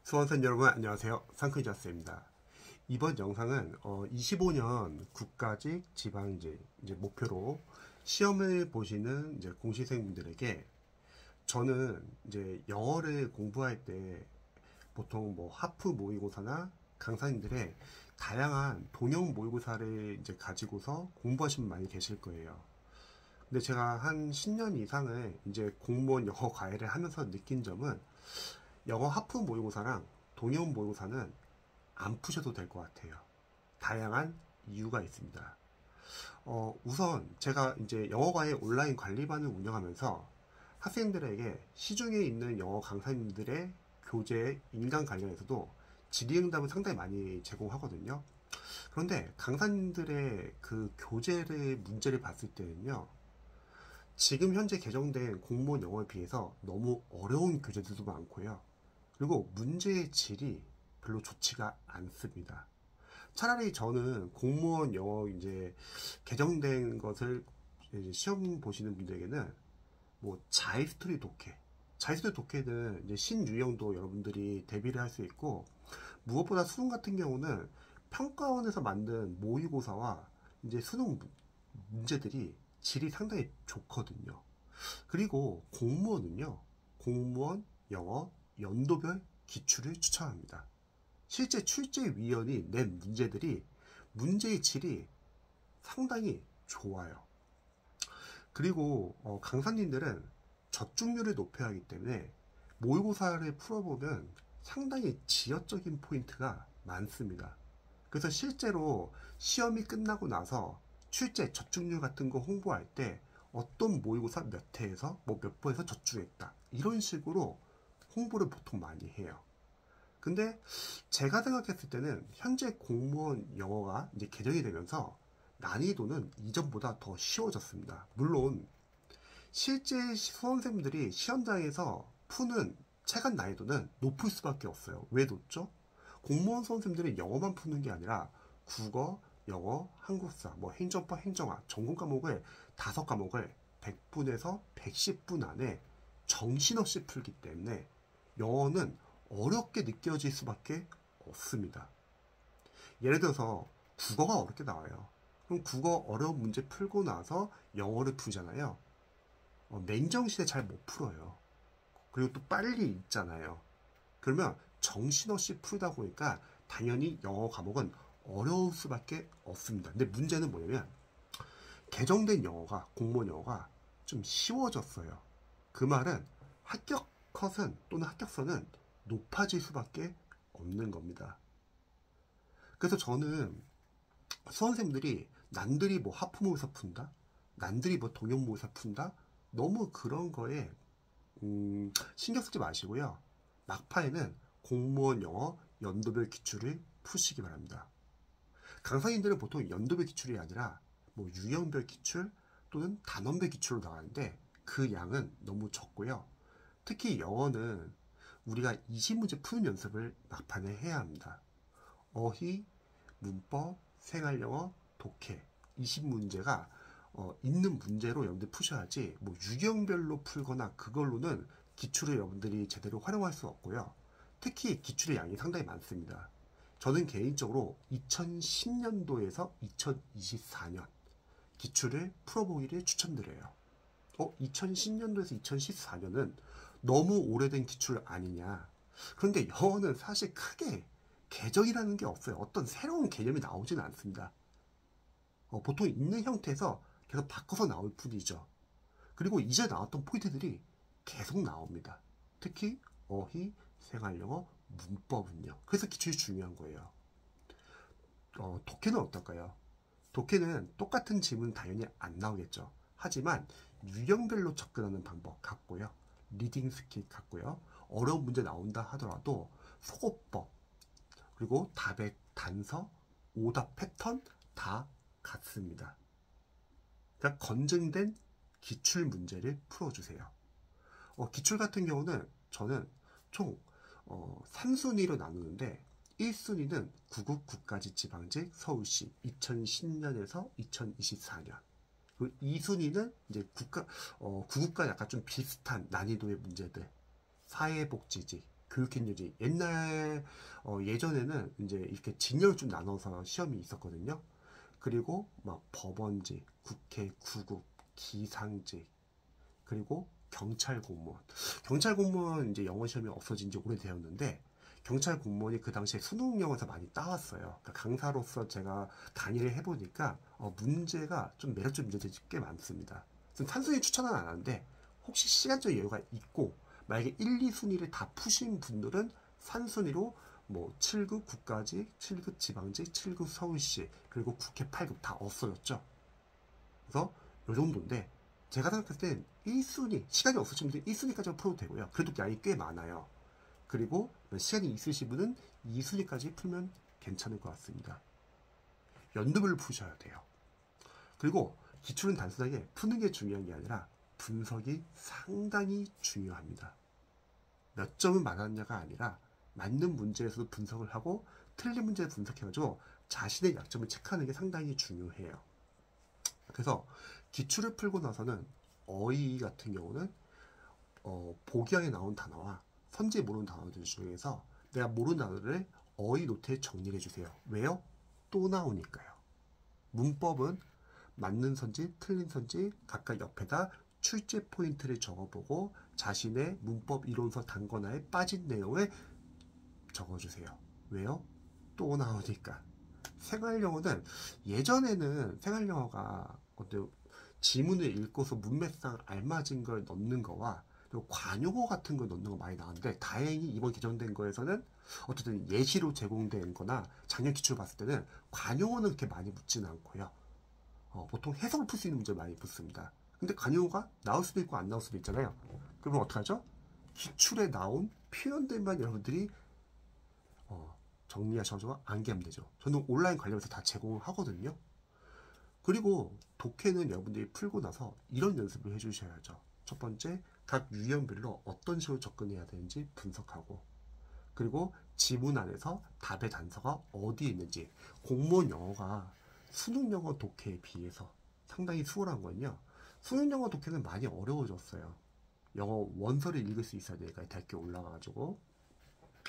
수험생 여러분 안녕하세요. 상크리자스입니다. 이번 영상은 25년 국가직 지방직 이제 목표로 시험을 보시는 이제 공시생분들에게 저는 이제 영어를 공부할 때 보통 뭐 하프 모의고사나 강사님들의 다양한 동형 모의고사를 이제 가지고서 공부하시는 분 많이 계실 거예요. 근데 제가 한 10년 이상을 이제 공무원 영어 과외를 하면서 느낀 점은 영어 하프 모의고사랑 동형 모의고사는 안 푸셔도 될 것 같아요. 다양한 이유가 있습니다. 우선 제가 이제 영어과외 온라인 관리반을 운영하면서 학생들에게 시중에 있는 영어 강사님들의 교재 인강 관련해서도 질의응답을 상당히 많이 제공하거든요. 그런데 강사님들의 그 교재의 문제를 봤을 때는요, 지금 현재 개정된 공무원 영어에 비해서 너무 어려운 교재들도 많고요. 그리고 문제의 질이 별로 좋지가 않습니다. 차라리 저는 공무원 영어 이제 개정된 것을 이제 시험 보시는 분들에게는 뭐 자이스토리 독해, 자이스토리 독해는 이제 신유형도 여러분들이 대비를 할 수 있고, 무엇보다 수능 같은 경우는 평가원에서 만든 모의고사와 이제 수능 문제들이 질이 상당히 좋거든요. 그리고 공무원은요, 공무원 영어 연도별 기출을 추천합니다. 실제 출제위원이 낸 문제들이 문제의 질이 상당히 좋아요. 그리고 강사님들은 적중률을 높여야 하기 때문에 모의고사를 풀어보면 상당히 지역적인 포인트가 많습니다. 그래서 실제로 시험이 끝나고 나서 출제 적중률 같은 거 홍보할 때 어떤 모의고사 몇 회에서 뭐 몇 번에서 적중했다, 이런 식으로 홍보를 보통 많이 해요. 근데 제가 생각했을 때는 현재 공무원 영어가 이제 개정이 되면서 난이도는 이전보다 더 쉬워졌습니다. 물론 실제 수험생들이 시험장에서 푸는 체감 난이도는 높을 수밖에 없어요. 왜 높죠? 공무원 수험생들이 영어만 푸는 게 아니라 국어, 영어, 한국사, 뭐 행정법, 행정학, 전공 과목을 5과목을 100분에서 110분 안에 정신없이 풀기 때문에 영어는 어렵게 느껴질 수밖에 없습니다. 예를 들어서 국어가 어렵게 나와요. 그럼 국어 어려운 문제 풀고 나서 영어를 풀잖아요. 맨정신에 잘 못 풀어요. 그리고 또 빨리 읽잖아요. 그러면 정신없이 풀다 보니까 당연히 영어 과목은 어려울 수밖에 없습니다. 근데 문제는 뭐냐면 개정된 영어가, 공무원 영어가 좀 쉬워졌어요. 그 말은 합격 컷은 또는 합격선은 높아질 수밖에 없는 겁니다. 그래서 저는 수험생들이 난들이 뭐 하프모의사 푼다, 난들이 뭐 동형모의사 푼다, 너무 그런 거에 신경 쓰지 마시고요. 막판에는 공무원 영어 연도별 기출을 푸시기 바랍니다. 강사님들은 보통 연도별 기출이 아니라 뭐 유형별 기출 또는 단원별 기출로 나가는데 그 양은 너무 적고요. 특히 영어는 우리가 20문제 푸는 연습을 막판에 해야 합니다. 어휘, 문법, 생활영어, 독해 20문제가 있는 문제로 여러분들 푸셔야지 뭐 유형별로 풀거나 그걸로는 기출을 여러분들이 제대로 활용할 수 없고요. 특히 기출의 양이 상당히 많습니다. 저는 개인적으로 2010년도에서 2024년 기출을 풀어보기를 추천드려요. 2010년도에서 2014년은 너무 오래된 기출 아니냐. 그런데 영어는 사실 크게 개정이라는 게 없어요. 어떤 새로운 개념이 나오지는 않습니다. 보통 있는 형태에서 계속 바꿔서 나올 뿐이죠. 그리고 이제 나왔던 포인트들이 계속 나옵니다. 특히 어휘, 생활영어, 문법은요. 그래서 기출이 중요한 거예요. 독해는 어떨까요? 독해는 똑같은 질문 당연히 안 나오겠죠. 하지만 유형별로 접근하는 방법 같고요. 리딩 스킬 같고요. 어려운 문제 나온다 하더라도 소거법, 그리고 답의 단서, 오답 패턴 다 같습니다. 그러니까 검증된 기출 문제를 풀어주세요. 기출 같은 경우는 저는 총 3순위로 나누는데 1순위는 구급 국가직 지방직 서울시 2010년에서 2024년. 그 2순위는 이제 구급과 약간 좀 비슷한 난이도의 문제들. 사회복지직, 교육행정지. 옛날 예전에는 이제 이렇게 진영을 좀 나눠서 시험이 있었거든요. 그리고 막 법원직, 국회, 구급, 기상직, 그리고 경찰 공무원. 경찰 공무원 이제 영어 시험이 없어진 지 오래되었는데 경찰 공무원이 그 당시에 수능 영어에서 많이 따왔어요. 그러니까 강사로서 제가 강의를 해보니까 문제가 좀 매력적 문제들이 꽤 많습니다. 단순히 추천은 안 하는데 혹시 시간적 여유가 있고 만약에 1, 2순위를 다 푸신 분들은 3순위로 뭐 7급 국가직, 7급 지방직, 7급 서울시, 그리고 국회 8급 다 없어졌죠. 그래서 요 정도인데 제가 생각했을 땐 1순위, 시간이 없으신 분들 1순위까지 풀어도 되고요. 그래도 양이 꽤 많아요. 그리고 시간이 있으신 분은 2순위까지 풀면 괜찮을 것 같습니다. 연도별로 푸셔야 돼요. 그리고 기출은 단순하게 푸는 게 중요한 게 아니라 분석이 상당히 중요합니다. 몇 점을 맞았냐가 아니라 맞는 문제에서도 분석을 하고 틀린 문제를 분석해가지고 자신의 약점을 체크하는 게 상당히 중요해요. 그래서 기출을 풀고 나서는 어휘 같은 경우는 보기왕에 나온 단어와 선지에 모르는 단어들 중에서 내가 모르는 단어를 어휘 노트에 정리해 주세요. 왜요? 또 나오니까요. 문법은 맞는 선지, 틀린 선지 각각 옆에다 출제 포인트를 적어보고 자신의 문법 이론서 단권화에 빠진 내용을 적어주세요. 왜요? 또 나오니까. 생활영어는 예전에는 생활영어가 어떤 지문을 읽고서 문맥상 알맞은 걸 넣는 거와 그리고 관용어 같은 걸 넣는 거 많이 나왔는데 다행히 이번 개정된 거에서는 어쨌든 예시로 제공된 거나 작년 기출을 봤을 때는 관용어는 그렇게 많이 묻지는 않고요. 보통 해석을 풀 수 있는 문제를 많이 묻습니다. 근데 관용어가 나올 수도 있고 안 나올 수도 있잖아요. 그러면 어떡하죠? 기출에 나온 표현들만 여러분들이 정리하셔서 암기하면 되죠. 저는 온라인 관련해서 다 제공을 하거든요. 그리고 독해는 여러분들이 풀고 나서 이런 연습을 해주셔야죠. 첫 번째, 각 유형별로 어떤 식으로 접근해야 되는지 분석하고, 그리고 지문 안에서 답의 단서가 어디에 있는지. 공무원 영어가 수능 영어 독해에 비해서 상당히 수월한 건요. 수능 영어 독해는 많이 어려워졌어요. 영어 원서를 읽을 수 있어야 되니까 대학교 올라가가지고.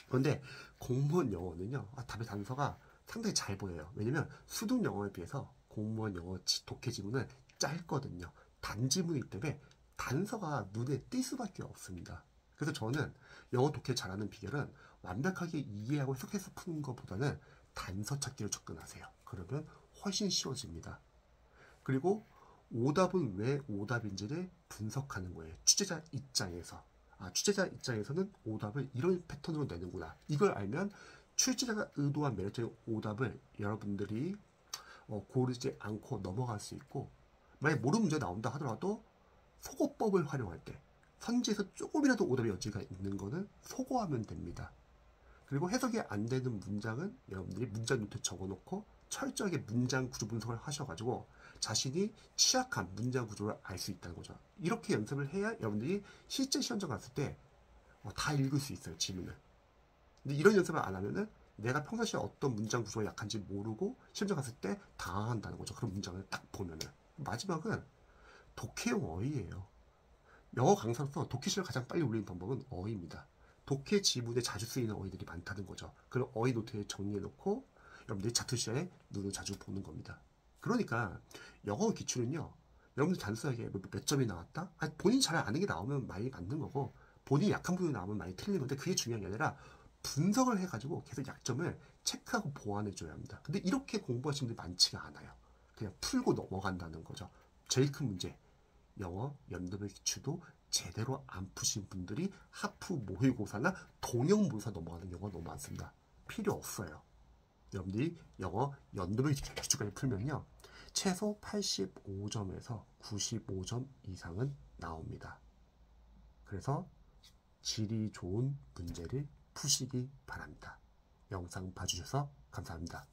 그런데 공무원 영어는요, 답의 단서가 상당히 잘 보여요. 왜냐면 수능 영어에 비해서 공무원 영어 독해 지문은 짧거든요. 단지문이기 때문에 단서가 눈에 띌 수밖에 없습니다. 그래서 저는 영어 독해 잘하는 비결은 완벽하게 이해하고 해석해서 푸는 것보다는 단서 찾기로 접근하세요. 그러면 훨씬 쉬워집니다. 그리고 오답은 왜 오답인지를 분석하는 거예요. 취재자 입장에서. 취재자 입장에서는 오답을 이런 패턴으로 내는구나. 이걸 알면 출제자가 의도한 매력적인 오답을 여러분들이 고르지 않고 넘어갈 수 있고, 만약 모르는 문제가 나온다 하더라도 소거법을 활용할 때 선지에서 조금이라도 오답의 여지가 있는 거는 소거하면 됩니다. 그리고 해석이 안 되는 문장은 여러분들이 문장 노트에 적어놓고 철저하게 문장 구조 분석을 하셔가지고 자신이 취약한 문장 구조를 알 수 있다는 거죠. 이렇게 연습을 해야 여러분들이 실제 시험장 갔을 때 다 읽을 수 있어요, 지문을. 근데 이런 연습을 안 하면은 내가 평상시에 어떤 문장 구조가 약한지 모르고 시험장 갔을 때 당황한다는 거죠. 그런 문장을 딱 보면은. 마지막은 독해용 어휘예요. 영어 강사로서 독해 실력을 가장 빨리 올리는 방법은 어휘입니다. 독해 지문에 자주 쓰이는 어휘들이 많다는 거죠. 그런 어휘 노트에 정리해놓고 여러분들이 자투시에 눈을 자주 보는 겁니다. 그러니까 영어 기출은요, 여러분들 단순하게 몇 점이 나왔다? 본인이 잘 아는 게 나오면 많이 맞는 거고, 본인이 약한 부분이 나오면 많이 틀린 건데, 그게 중요한 게 아니라 분석을 해가지고 계속 약점을 체크하고 보완해줘야 합니다. 근데 이렇게 공부하시는 분들이 많지가 않아요. 그냥 풀고 넘어간다는 거죠. 제일 큰 문제, 영어 연도별 기출도 제대로 안 푸신 분들이 하프 모의고사나 동영 모의고사 넘어가는 경우가 너무 많습니다. 필요 없어요. 여러분들이 영어 연도별 기출까지 풀면요, 최소 85점에서 95점 이상은 나옵니다. 그래서 질이 좋은 문제를 푸시기 바랍니다. 영상 봐주셔서 감사합니다.